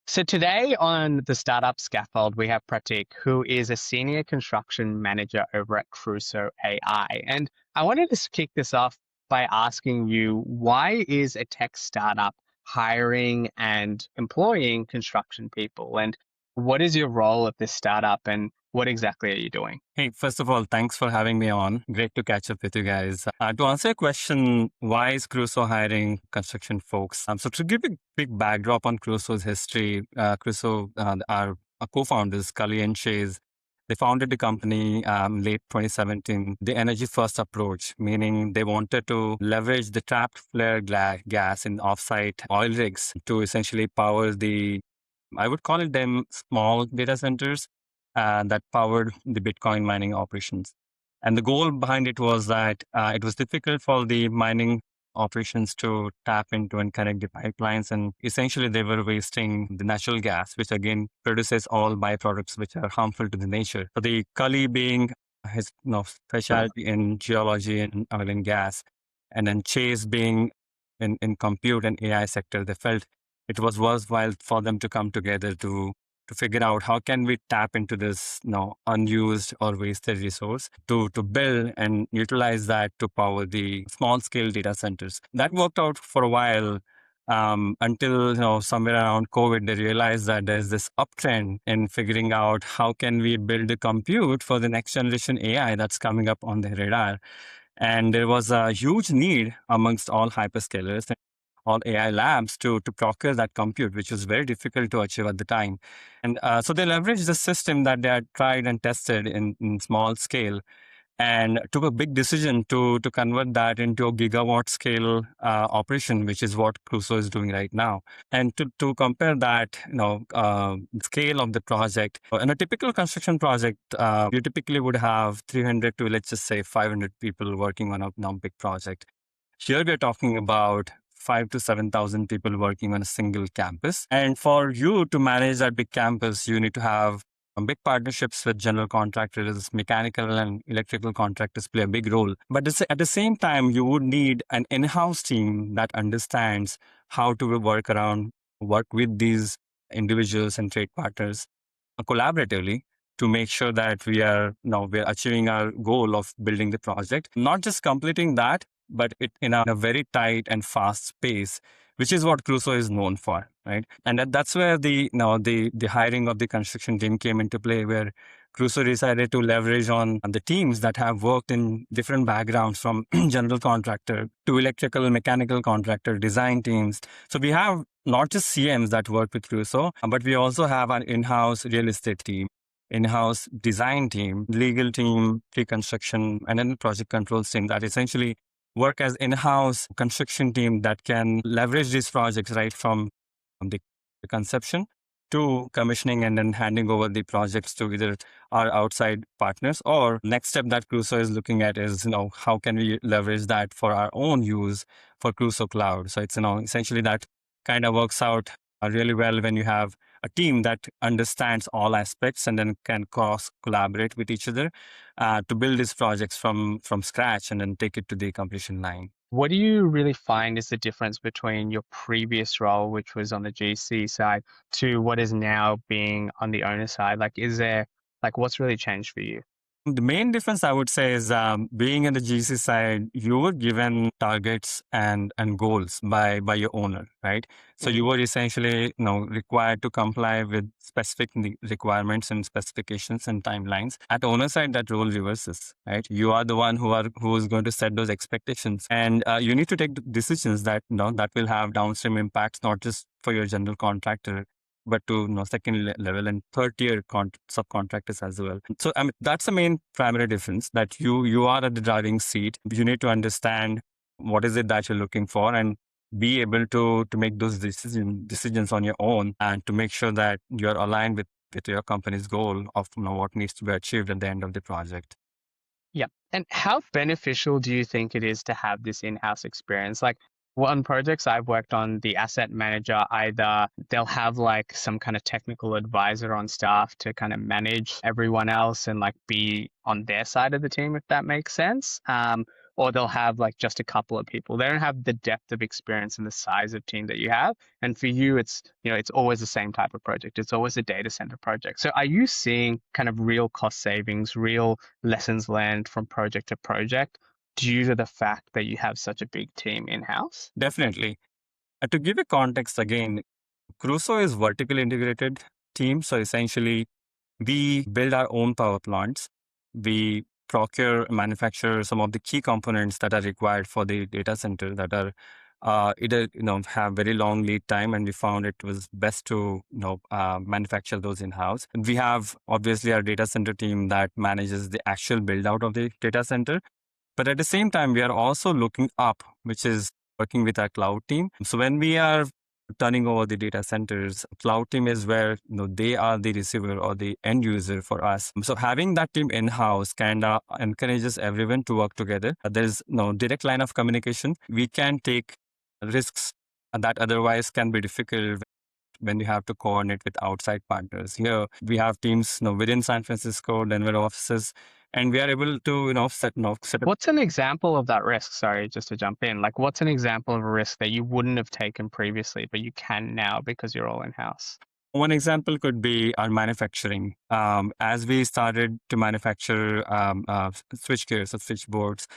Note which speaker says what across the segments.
Speaker 1: So today on the Startup Scaffold, we have Pratik, who is a senior construction manager over at Crusoe AI. And I wanted to kick this off by asking you, why is a tech startup hiring and employing construction people? And what is your role at this startup and what exactly are you doing?
Speaker 2: Hey, first of all, thanks for having me on. Great to catch up with you guys. To answer your question, why is Crusoe hiring construction folks? So to give a big backdrop on Crusoe's history, Crusoe, our co-founders, Cully and Chase, they founded the company late 2017. The energy first approach, meaning they wanted to leverage the trapped flare gas in offsite oil rigs to essentially power I would call it them small data centers that powered the Bitcoin mining operations. And the goal behind it was that it was difficult for the mining operations to tap into and connect the pipelines. And essentially, they were wasting the natural gas, which again produces all byproducts which are harmful to the nature. So the Kali being his specialty in geology and oil and gas, and then Chase being in compute and AI sector, they felt it was worthwhile for them to come together to figure out how can we tap into this unused or wasted resource to build and utilize that to power the small scale data centers. That worked out for a while until somewhere around COVID, they realized that there's this uptrend in figuring out how can we build a compute for the next generation AI that's coming up on the radar. And there was a huge need amongst all hyperscalers and all AI labs to procure that compute, which was very difficult to achieve at the time. And so they leveraged the system that they had tried and tested in small scale and took a big decision to convert that into a gigawatt scale operation, which is what Crusoe is doing right now. And to compare that, scale of the project, in a typical construction project, you typically would have 300 to let's just say 500 people working on a big project. Here we're talking about 5 to 7,000 people working on a single campus. And for you to manage that big campus, you need to have big partnerships with general contractors, mechanical and electrical contractors play a big role. But at the same time, you would need an in-house team that understands how to work with these individuals and trade partners collaboratively to make sure that we're achieving our goal of building the project, not just completing that, but it in a very tight and fast pace, which is what Crusoe is known for, right? And that's where the hiring of the construction team came into play, where Crusoe decided to leverage on the teams that have worked in different backgrounds, from general contractor to electrical and mechanical contractor, design teams. So we have not just CMs that work with Crusoe, but we also have an in-house real estate team, in-house design team, legal team, pre-construction, and then project controls team that essentially work as in-house construction team that can leverage these projects right from the conception to commissioning and then handing over the projects to either our outside partners, or next step that Crusoe is looking at is, how can we leverage that for our own use for Crusoe Cloud. So it's, essentially that kind of works out really well when you have a team that understands all aspects and then can cross collaborate with each other to build these projects from scratch and then take it to the completion line.
Speaker 1: What do you really find is the difference between your previous role, which was on the GC side, to what is now being on the owner side? What's really changed for you?
Speaker 2: The main difference, I would say, is being in the GC side, you were given targets and goals by your owner, right? So you were essentially required to comply with specific requirements and specifications and timelines. At owner side, that role reverses, right? You are the one who is going to set those expectations, and you need to take decisions that that will have downstream impacts, not just for your general contractor, but to second level and third tier subcontractors as well. So I mean, that's the main primary difference, that you are at the driving seat. You need to understand what is it that you're looking for and be able to make those decisions on your own, and to make sure that you're aligned with your company's goal of what needs to be achieved at the end of the project.
Speaker 1: Yeah. And how beneficial do you think it is to have this in-house experience? On projects I've worked on, the asset manager, either they'll have some kind of technical advisor on staff to kind of manage everyone else and be on their side of the team, if that makes sense. or they'll have like just a couple of people. They don't have the depth of experience and the size of team that you have. And for you, it's, it's always the same type of project. It's always a data center project. So are you seeing kind of real cost savings, real lessons learned from project to project due to the fact that you have such a big team in-house?
Speaker 2: Definitely. To give a context again, Crusoe is vertically integrated team. So essentially, we build our own power plants. We procure, manufacture some of the key components that are required for the data center that are either have very long lead time, and we found it was best to manufacture those in house. We have obviously our data center team that manages the actual build out of the data center, but at the same time we are also looking up, which is working with our cloud team. So when we are turning over the data centers, cloud team is where they are the receiver or the end user for us. So having that team in house kind of encourages everyone to work together. There's no direct line of communication. We can take risks that otherwise can be difficult when you have to coordinate with outside partners. Here we have teams within San Francisco, Denver offices, and we are able to set up.
Speaker 1: What's an example of that risk? Sorry, just to jump in. Like, what's an example of a risk that you wouldn't have taken previously, but you can now because you're all in-house?
Speaker 2: One example could be our manufacturing. As we started to manufacture switch gears or switchboards,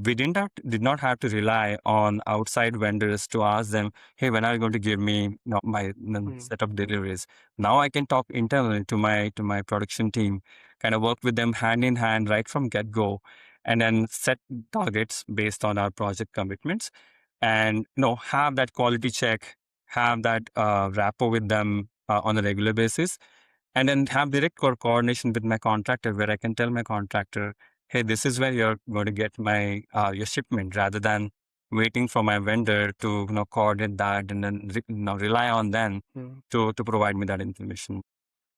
Speaker 2: we did not have to rely on outside vendors to ask them, "Hey, when are you going to give me my
Speaker 1: Mm,
Speaker 2: set of deliveries?" Now I can talk internally to my production team, kind of work with them hand in hand right from get go, and then set targets based on our project commitments, and have that quality check, have that rapport with them on a regular basis, and then have direct coordination with my contractor, where I can tell my contractor, "Hey, this is where you're going to get my your shipment," rather than waiting for my vendor to coordinate that and then rely on them
Speaker 1: mm.
Speaker 2: to provide me that information.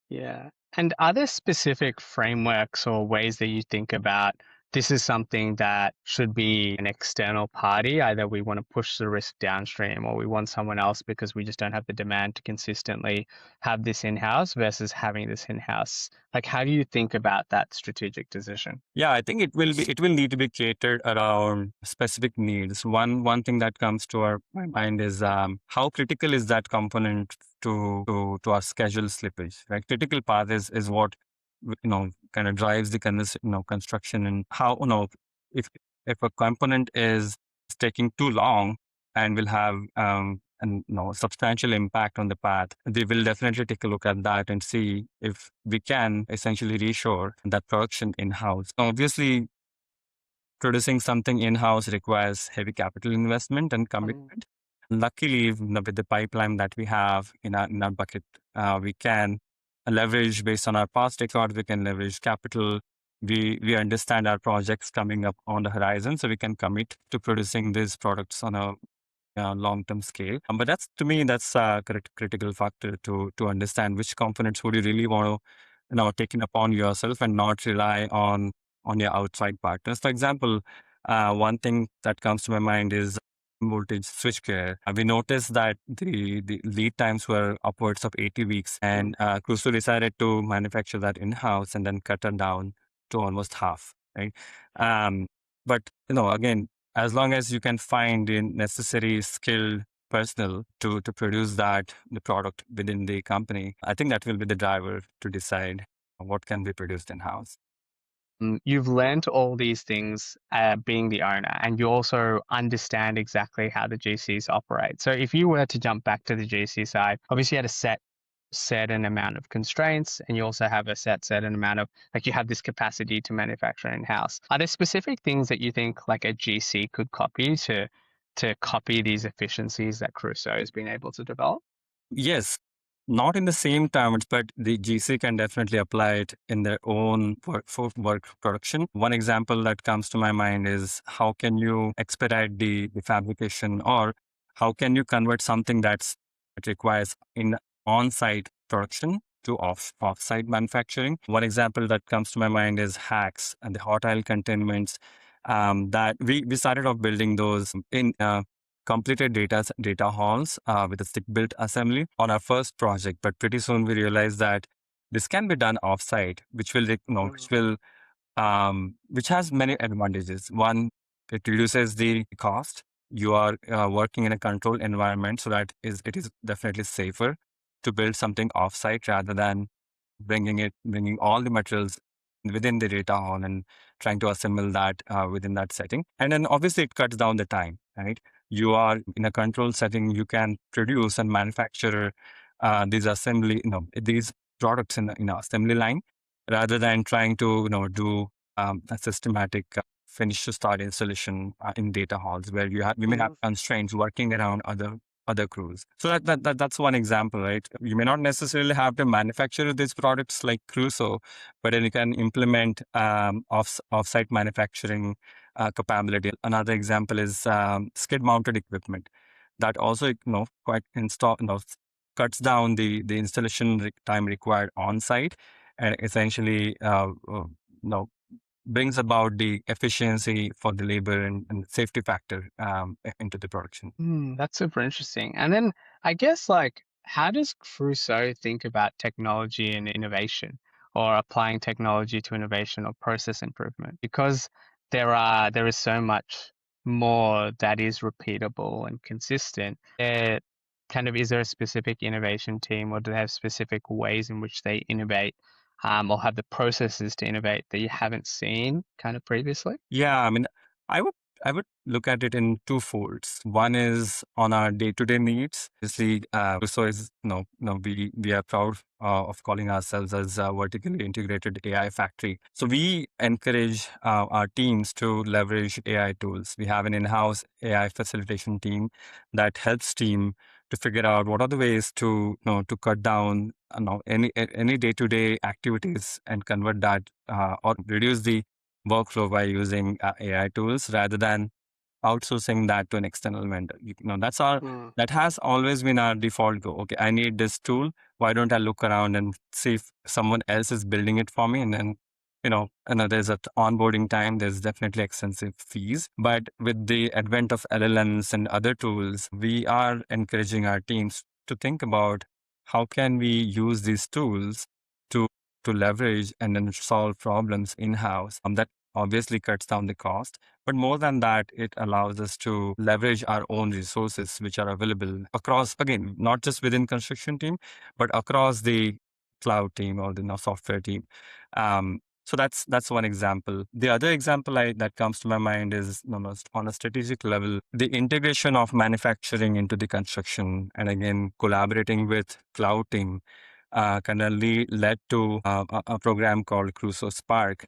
Speaker 1: Yeah. And are there specific frameworks or ways that you think about this is something that should be an external party? Either we want to push the risk downstream or we want someone else because we just don't have the demand to consistently have this in-house versus having this in-house. Like, how do you think about that strategic decision?
Speaker 2: Yeah, I think it will need to be catered around specific needs. One thing that comes to my mind is how critical is that component to our schedule slippage, right? Critical path is what kind of drives the construction, and how if a component is taking too long and will have substantial impact on the path, we will definitely take a look at that and see if we can essentially reshore that production in-house. Obviously, producing something in-house requires heavy capital investment and
Speaker 1: Mm,
Speaker 2: commitment. Luckily, with the pipeline that we have in our bucket, we can leverage based on our past record. We can leverage capital. We understand our projects coming up on the horizon, so we can commit to producing these products on a long-term scale. But that's, to me, that's a critical factor to understand which components would you really want to take it upon yourself and not rely on your outside partners. For example, one thing that comes to my mind is voltage switchgear. We noticed that the lead times were upwards of 80 weeks,
Speaker 1: mm,
Speaker 2: and Crusoe decided to manufacture that in-house and then cut it down to almost half, right? But again, as long as you can find the necessary skilled personnel to produce the product within the company, I think that will be the driver to decide what can be produced in house.
Speaker 1: You've learned all these things being the owner, and you also understand exactly how the GCs operate. So if you were to jump back to the GC side, obviously you had a set an amount of constraints, and you also have a set an amount of, like, you have this capacity to manufacture in house. Are there specific things that you think like a GC could copy to copy these efficiencies that Crusoe has been able to develop?
Speaker 2: Yes, not in the same terms, but the GC can definitely apply it in their own work production. One example that comes to my mind is how can you expedite the fabrication, or how can you convert something that requires in on-site production to off-site manufacturing. One example that comes to my mind is hacks and the hot aisle containments. That we started off building those in completed data halls with a stick built assembly on our first project, but pretty soon we realized that this can be done offsite, which will
Speaker 1: Mm,
Speaker 2: which has many advantages. One, It reduces the cost. You are working in a controlled environment, so that it is definitely safer to build something offsite rather than bringing all the materials within the data hall and trying to assemble that within that setting. And then obviously it cuts down the time, right? You are in a control setting, you can produce and manufacture these products in a assembly line rather than trying to, do a systematic finish to start installation in data halls where we may have constraints working around other crews. So that's one example, right? You may not necessarily have to manufacture these products like Crusoe, but then you can implement offsite manufacturing capability. Another example is skid-mounted equipment that also, quite cuts down the installation time required on site, and essentially, brings about the efficiency for the labor and safety factor into the production.
Speaker 1: That's super interesting. And then I guess like how does Crusoe think about technology and innovation or applying technology to innovation or process improvement? Because there is so much more that is repeatable and consistent. Is there a specific innovation team or do they have specific ways in which they innovate or have the processes to innovate that you haven't seen kind of previously?
Speaker 2: Yeah, I mean, I would I would look at it in two folds. One is on our day-to-day needs. Obviously, so is we are proud of calling ourselves as a vertically integrated AI factory. So we encourage our teams to leverage AI tools. We have an in-house AI facilitation team that helps team to figure out what are the ways to to cut down any day-to-day activities and convert that or reduce the workflow by using AI tools rather than outsourcing that to an external vendor. That has always been our default go. Okay, I need this tool. Why don't I look around and see if someone else is building it for me? And then, there's a onboarding time. There's definitely extensive fees. But with the advent of LLMs and other tools, we are encouraging our teams to think about how can we use these tools to to leverage and then solve problems in-house. That obviously cuts down the cost. But more than that, it allows us to leverage our own resources, which are available across, again, not just within construction team, but across the cloud team or the software team. So that's one example. The other example that comes to my mind is on a strategic level, the integration of manufacturing into the construction, and again collaborating with cloud team kind of led to a program called Crusoe Spark,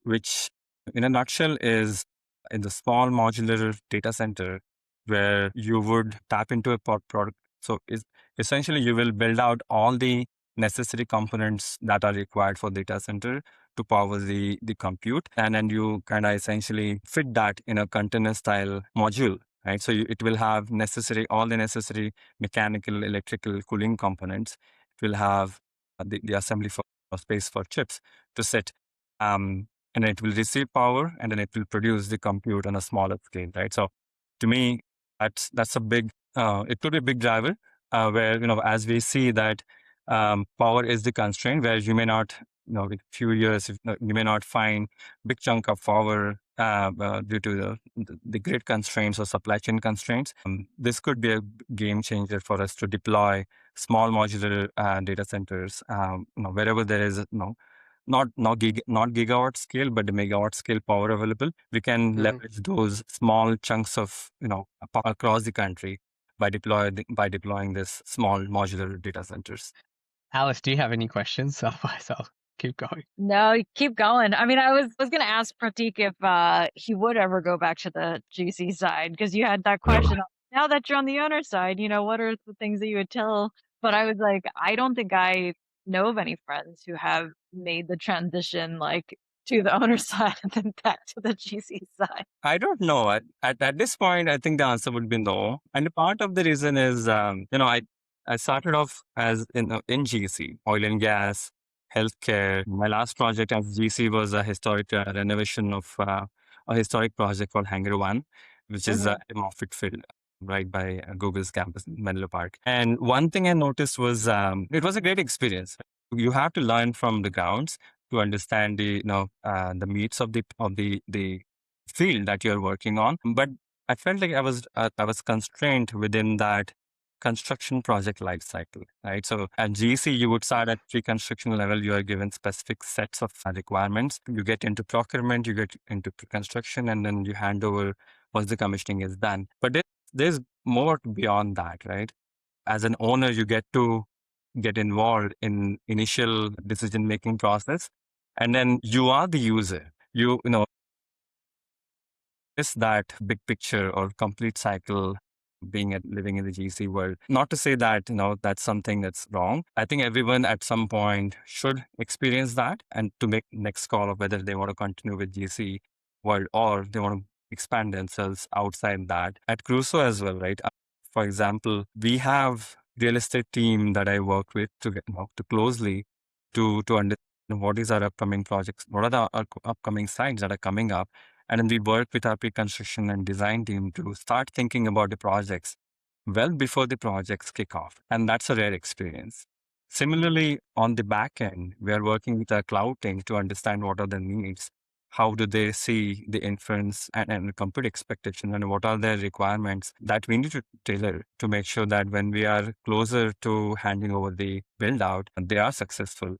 Speaker 2: which in a nutshell is in the small modular data center where you would tap into a product. So essentially you will build out all the necessary components that are required for data center to power the compute. And then you kind of essentially fit that in a container style module, right? So it will have all the necessary mechanical, electrical, cooling components. It will have the assembly for space for chips to sit. And it will receive power and then it will produce the compute on a smaller scale, right? So to me, that's a big, it could be a big driver where, as we see that power is the constraint where you may not, with few years, you may not find big chunk of power due to the grid constraints or supply chain constraints. This could be a game changer for us to deploy small modular data centers, wherever there is, not gigawatt scale, but the megawatt scale power available. We can leverage those small chunks of power across the country by deploying this small modular data centers.
Speaker 1: Alice, do you have any questions? Otherwise, I'll keep going.
Speaker 3: No, keep going. I mean, I was going to ask Pratik if he would ever go back to the GC side because you had that question. Now that you're on the owner side, what are the things that you would tell? But I was like, I don't think I know of any friends who have made the transition like to the owner side and then back to the GC side.
Speaker 2: I don't know. At this point, I think the answer would be no. And part of the reason is, I started off as in GC, oil and gas, healthcare. My last project as GC was a historic renovation of a historic project called Hangar One, which is a Moffett Field right by Google's campus in Menlo Park. And one thing I noticed was it was a great experience. You have to learn from the grounds to understand the meats of the field that you're working on. But I felt like I was constrained within that construction project life cycle, right? So at GC, you would start at pre-construction level. You are given specific sets of requirements. You get into procurement, you get into pre-construction, and then you hand over once the commissioning is done. But there's more beyond that, right? As an owner, you get to get involved in initial decision making process, and then you are the user. You know is that big picture or complete cycle being living in the GC world. Not to say that that's something that's wrong. I think everyone at some point should experience that, and to make next call of whether they want to continue with GC world or they want to expand themselves outside that. At Crusoe as well, right? For example, we have real estate team that I work with to get to closely to understand what is our upcoming projects, what are the upcoming sites that are coming up, and then we work with our pre-construction and design team to start thinking about the projects well before the projects kick off. And that's a rare experience. Similarly, on the back end, we are working with our cloud team to understand what are the needs, how do they see the inference and compute expectation, and what are their requirements that we need to tailor to make sure that when we are closer to handing over the build out, they are successful.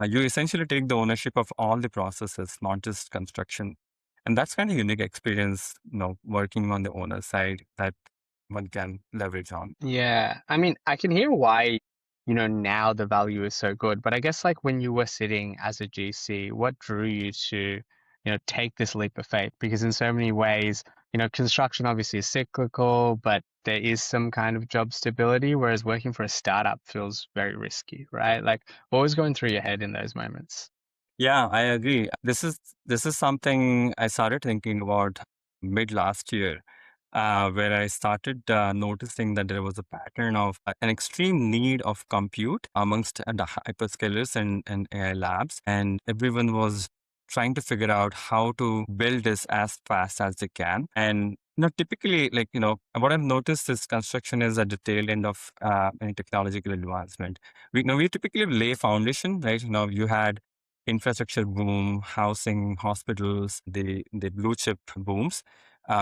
Speaker 2: You essentially take the ownership of all the processes, not just construction. And that's kind of unique experience, working on the owner side that one can leverage on.
Speaker 1: Yeah. I mean, I can hear why, now the value is so good, but I guess like when you were sitting as a GC, what drew you to, take this leap of faith? Because in so many ways, construction obviously is cyclical, but there is some kind of job stability, whereas working for a startup feels very risky, right? Like what was going through your head in those moments?
Speaker 2: Yeah, I agree. This is something I started thinking about mid last year, where I started noticing that there was a pattern of an extreme need of compute amongst the hyperscalers and AI labs, and everyone was trying to figure out how to build this as fast as they can. And typically, what I've noticed is construction is at the tail end of any technological advancement. We typically lay foundation, right? You had infrastructure boom, housing, hospitals, the blue chip booms,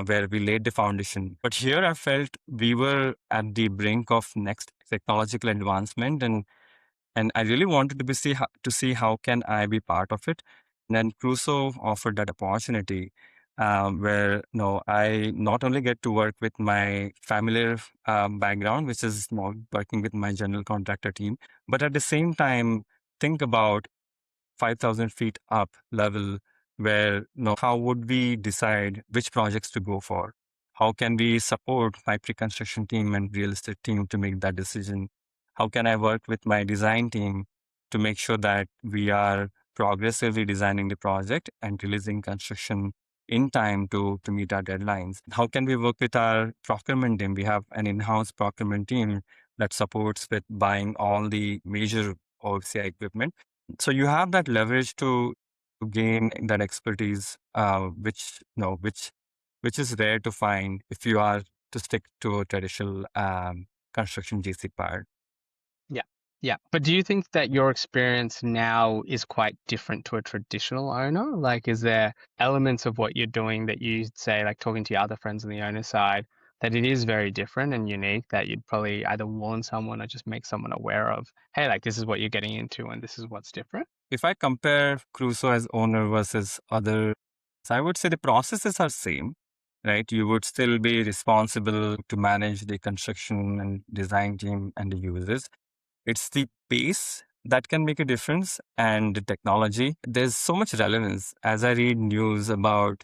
Speaker 2: where we laid the foundation. But here I felt we were at the brink of next technological advancement, and I really wanted to see how can I be part of it. And then Crusoe offered that opportunity, where I not only get to work with my familiar background, which is working with my general contractor team, but at the same time think about 5,000 feet up level where, how would we decide which projects to go for? How can we support my pre-construction team and real estate team to make that decision? How can I work with my design team to make sure that we are progressively designing the project and releasing construction in time to meet our deadlines? How can we work with our procurement team? We have an in-house procurement team that supports with buying all the major OFCI equipment. So you have that leverage to gain that expertise, which is rare to find if you are to stick to a traditional construction GC part.
Speaker 1: Yeah. Yeah. But do you think that your experience now is quite different to a traditional owner? Like, is there elements of what you're doing that you'd say, like talking to your other friends on the owner side, that it is very different and unique that you'd probably either warn someone or just make someone aware of, hey, like this is what you're getting into and this is what's different?
Speaker 2: If I compare Crusoe as owner versus other, so I would say the processes are same, right? You would still be responsible to manage the construction and design team and the users. It's the pace that can make a difference and the technology. There's so much relevance as I read news about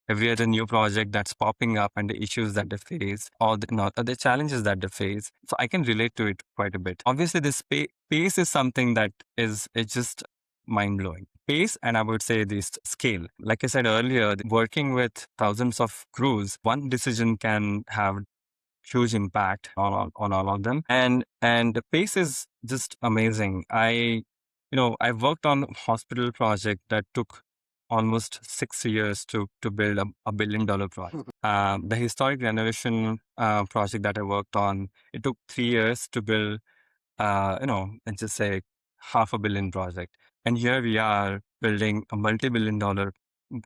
Speaker 2: every other new project that's popping up and the issues that they face or the challenges that they face. So I can relate to it quite a bit. Obviously, this pace is something that it's just mind blowing. Pace, and I would say this scale. Like I said earlier, working with thousands of crews, one decision can have huge impact on all of them, and the pace is just amazing. I worked on a hospital project that took almost 6 years to build a $1 billion project. The historic renovation project that I worked on, it took 3 years to build, let's just say $500 million project. And here we are building a multi-billion-dollar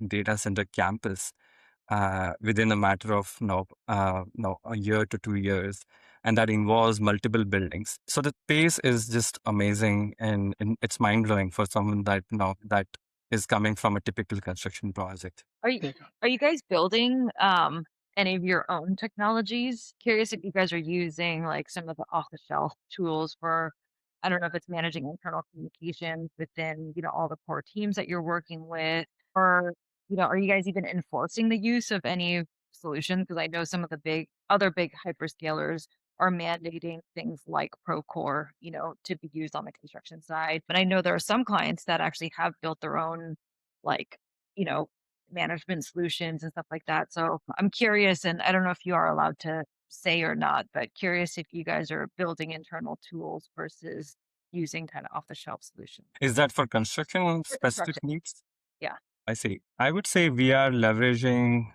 Speaker 2: data center campus within a matter of a year to 2 years, and that involves multiple buildings. So the pace is just amazing, and it's mind blowing for someone that is coming from a typical construction project.
Speaker 3: Are you are you guys building any of your own technologies? Curious if you guys are using like some of the off-the-shelf tools for, I don't know if it's managing internal communications within, all the core teams that you're working with, or, are you guys even enforcing the use of any solutions? Because I know some of the other big hyperscalers are mandating things like Procore, to be used on the construction side. But I know there are some clients that actually have built their own like, you know, management solutions and stuff like that. So I'm curious, and I don't know if you are allowed to say or not, but curious if you guys are building internal tools versus using kind of off the shelf solutions
Speaker 2: Is that for construction
Speaker 3: for
Speaker 2: specific
Speaker 3: construction.
Speaker 2: needs?
Speaker 3: Yeah.
Speaker 2: I see. I would say we are leveraging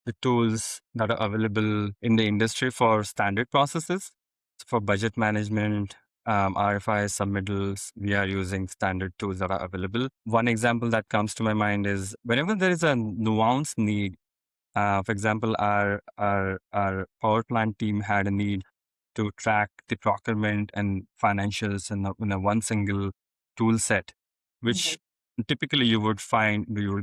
Speaker 2: the tools that are available in the industry for standard processes. So for budget management, RFI submittals, we are using standard tools that are available. One example that comes to my mind is whenever there is a nuance need. For example, our power plant team had a need to track the procurement and financials in a one single tool set, which typically you would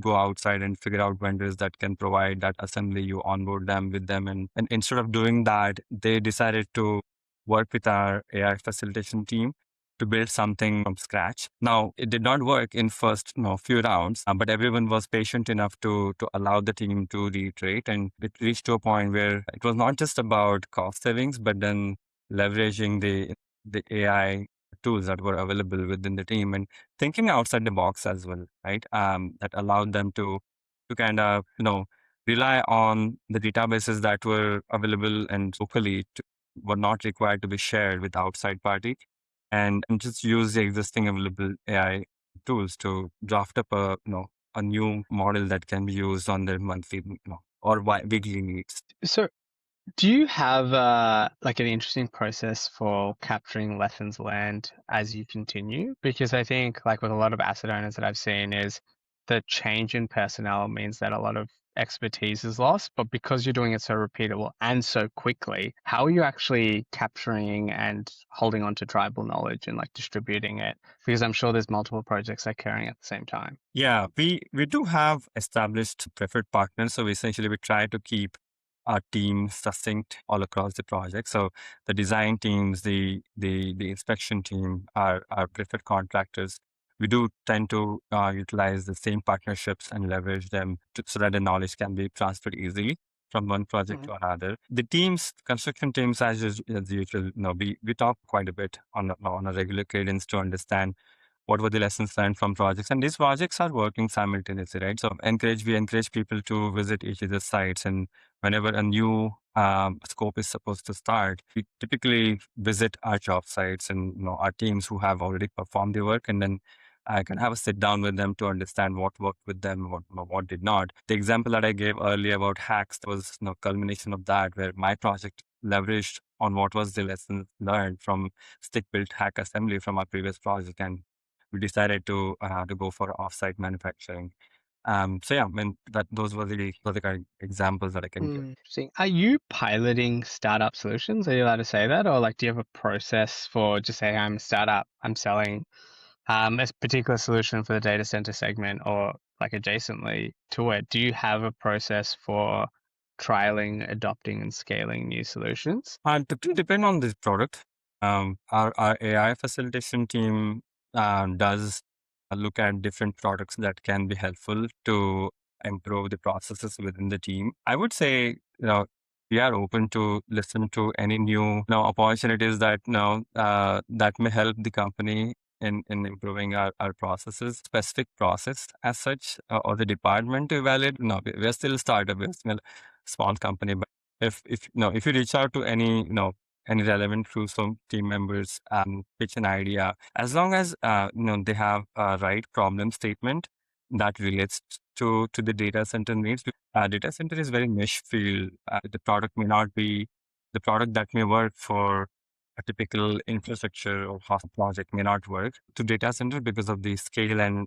Speaker 2: go outside and figure out vendors that can provide that assembly. You onboard them with them, and instead of doing that, they decided to work with our AI facilitation team to build something from scratch. Now, it did not work in first few rounds, but everyone was patient enough to allow the team to reiterate, and it reached to a point where it was not just about cost savings, but then leveraging the AI tools that were available within the team and thinking outside the box as well, right? That allowed them to kind of rely on the databases that were available and locally were not required to be shared with outside party, and just use the existing available AI tools to draft up a new model that can be used on their monthly or weekly needs.
Speaker 1: So, do you have like an interesting process for capturing lessons learned as you continue? Because I think like with a lot of asset owners that I've seen is the change in personnel means that a lot of expertise is lost, but because you're doing it so repeatable and so quickly, how are you actually capturing and holding on to tribal knowledge and like distributing it? Because I'm sure there's multiple projects occurring at the same time.
Speaker 2: Yeah, we do have established preferred partners. So essentially, we try to keep our team succinct all across the project. So the design teams, the inspection team, our preferred contractors. We do tend to utilize the same partnerships and leverage them so that the knowledge can be transferred easily from one project to another. The teams, construction teams, as usual, we talk quite a bit on a regular cadence to understand what were the lessons learned from projects, and these projects are working simultaneously, right? So we encourage people to visit each of the sites, and whenever a new scope is supposed to start, we typically visit our job sites and our teams who have already performed the work, and then I can have a sit down with them to understand what worked with them, what did not. The example that I gave earlier about hacks was culmination of that, where my project leveraged on what was the lesson learned from stick built hack assembly from our previous project, and we decided to go for offsite manufacturing. So yeah, I mean those are the kind of examples that I can give.
Speaker 1: Interesting. Are you piloting startup solutions? Are you allowed to say that? Or like, do you have a process for just say I'm a startup, I'm selling a particular solution for the data center segment or like adjacently to it? Do you have a process for trialing, adopting and scaling new solutions?
Speaker 2: And to depend on this product, our AI facilitation team does look at different products that can be helpful to improve the processes within the team. I would say, we are open to listen to any new, opportunities that may help the company in improving our processes, specific process as such, or the department to evaluate. No, we're still a startup, we're still a small company, but if you reach out to any relevant Crusoe team members and pitch an idea, as long as they have a right problem statement that relates to the data center needs. Data center is very niche field. The product may not be the product that may work for a typical infrastructure or hospital project may not work to data center because of the scale and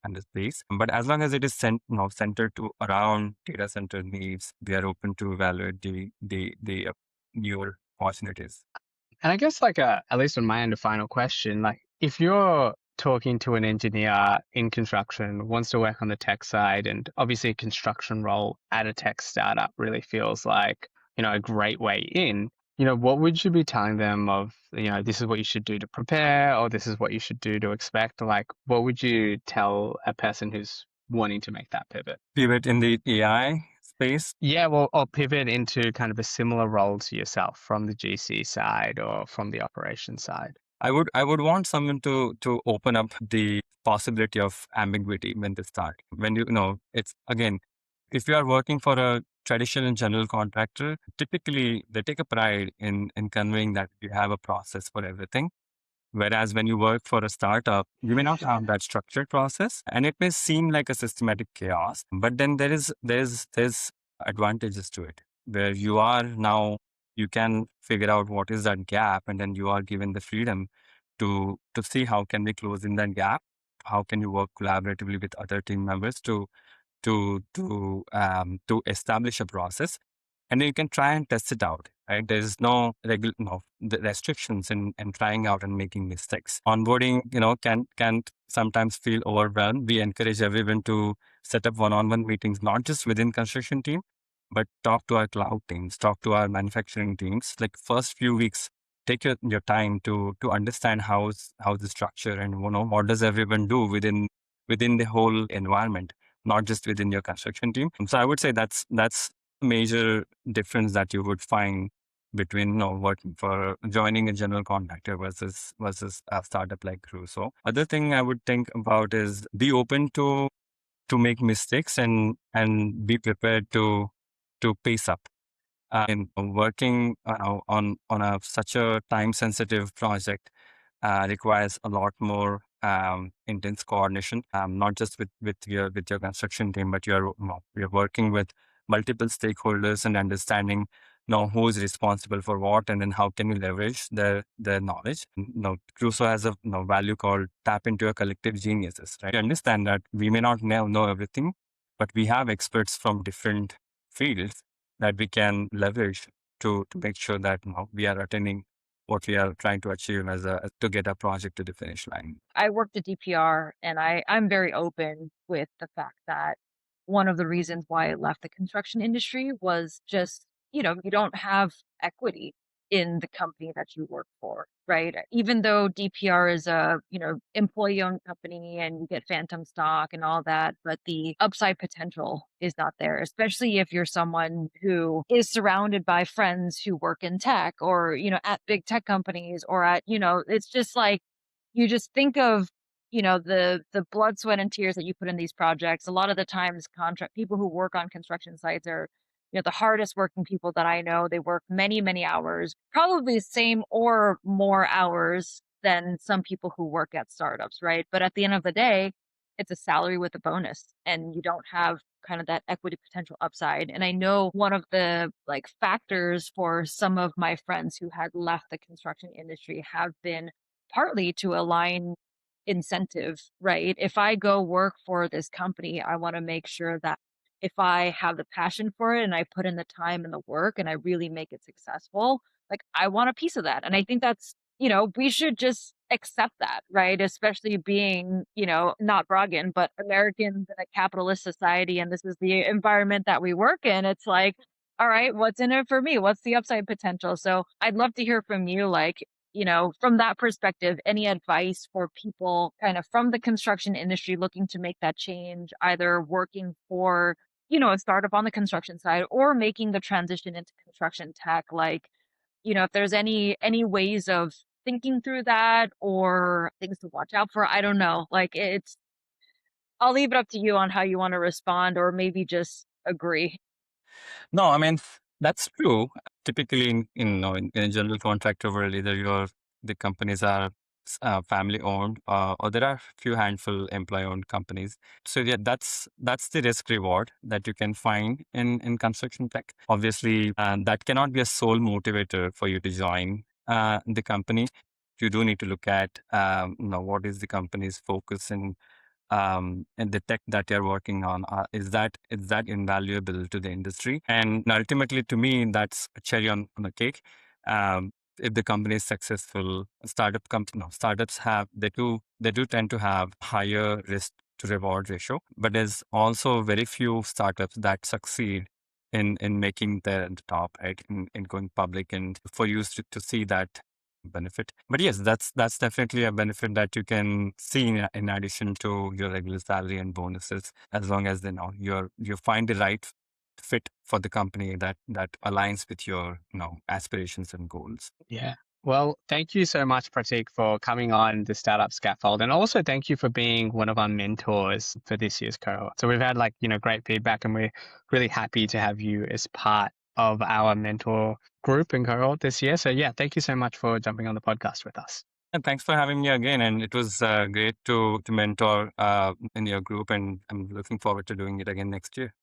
Speaker 2: and this place. But as long as it is centered to around data center needs, we are open to evaluate the newer opportunities.
Speaker 1: And I guess like at least on my end, a final question, like if you're talking to an engineer in construction, wants to work on the tech side, and obviously a construction role at a tech startup really feels like, a great way in, what would you be telling them of, this is what you should do to prepare, or this is what you should do to expect? Like, what would you tell a person who's wanting to make that pivot?
Speaker 2: Pivot in the AI space.
Speaker 1: Yeah, well, or pivot into kind of a similar role to yourself from the GC side or from the operation side.
Speaker 2: I would want someone to open up the possibility of ambiguity when they start. When it's again, if you are working for a traditional general contractor, typically they take a pride in conveying that you have a process for everything. Whereas when you work for a startup, you may not have that structured process, and it may seem like a systematic chaos. But then there's advantages to it, where you are now you can figure out what is that gap, and then you are given the freedom to see how can we close in that gap, how can you work collaboratively with other team members to establish a process, and then you can try and test it out. Right? There's no the restrictions in trying out and making mistakes. Onboarding, can sometimes feel overwhelmed. We encourage everyone to set up one-on-one meetings, not just within construction team, but talk to our cloud teams, talk to our manufacturing teams. Like first few weeks, take your time to understand how's the structure, and what does everyone do within the whole environment, not just within your construction team. So I would say that's a major difference that you would find between working for joining a general contractor versus a startup like Crusoe. Other thing I would think about is be open to make mistakes and be prepared to pace up. In working on such a time sensitive project requires a lot more intense coordination, not just with your construction team, but you're working with multiple stakeholders and understanding who is responsible for what, and then how can you leverage their knowledge. Crusoe has a value called tap into your collective geniuses. Right? You understand that we may not know everything, but we have experts from different fields that we can leverage to make sure that we are attaining what we are trying to achieve to get a project to the finish line.
Speaker 3: I worked at DPR, and I'm very open with the fact that one of the reasons why I left the construction industry was just, you don't have equity in the company that you work for, right? Even though DPR is a, employee owned company and you get phantom stock and all that, but the upside potential is not there, especially if you're someone who is surrounded by friends who work in tech or, at big tech companies or at, it's just like, you just think of, the blood, sweat, and tears that you put in these projects. A lot of the times contract people who work on construction sites are, the hardest working people that I know. They work many, many hours, probably the same or more hours than some people who work at startups, right? But at the end of the day, it's a salary with a bonus, and you don't have kind of that equity potential upside. And I know one of the like factors for some of my friends who had left the construction industry have been partly to align incentive, right? If I go work for this company, I want to make sure that if I have the passion for it and I put in the time and the work and I really make it successful, like I want a piece of that. And I think that's, we should just accept that, right? Especially being, not bragging, but Americans in a capitalist society, and this is the environment that we work in. It's like, all right, what's in it for me? What's the upside potential? So I'd love to hear from you, like, from that perspective, any advice for people kind of from the construction industry looking to make that change, either working for, a startup on the construction side or making the transition into construction tech, like, if there's any ways of thinking through that or things to watch out for. I don't know. Like I'll leave it up to you on how you want to respond or maybe just agree.
Speaker 2: No, I mean, that's true. Typically, in a general contractor world, either the companies are family owned, or there are few handful employee owned companies. So yeah, that's the risk reward that you can find in construction tech. Obviously, that cannot be a sole motivator for you to join the company. You do need to look at what is the company's focus, and and the tech that you're working on, is that invaluable to the industry? And ultimately, to me, that's a cherry on the cake. If the company is successful, startups have they do tend to have higher risk to reward ratio, but there's also very few startups that succeed in making the top, right, in going public, and for you to see that benefit. But yes, that's definitely a benefit that you can see in addition to your regular salary and bonuses, as long as you find the right fit for the company that aligns with your aspirations and goals.
Speaker 1: Yeah. Well, thank you so much, Pratik, for coming on the Startup Scaffold. And also thank you for being one of our mentors for this year's cohort. So we've had great feedback, and we're really happy to have you as part of our mentor group and cohort this year. So yeah, thank you so much for jumping on the podcast with us.
Speaker 2: And thanks for having me again. And it was great to mentor in your group, and I'm looking forward to doing it again next year.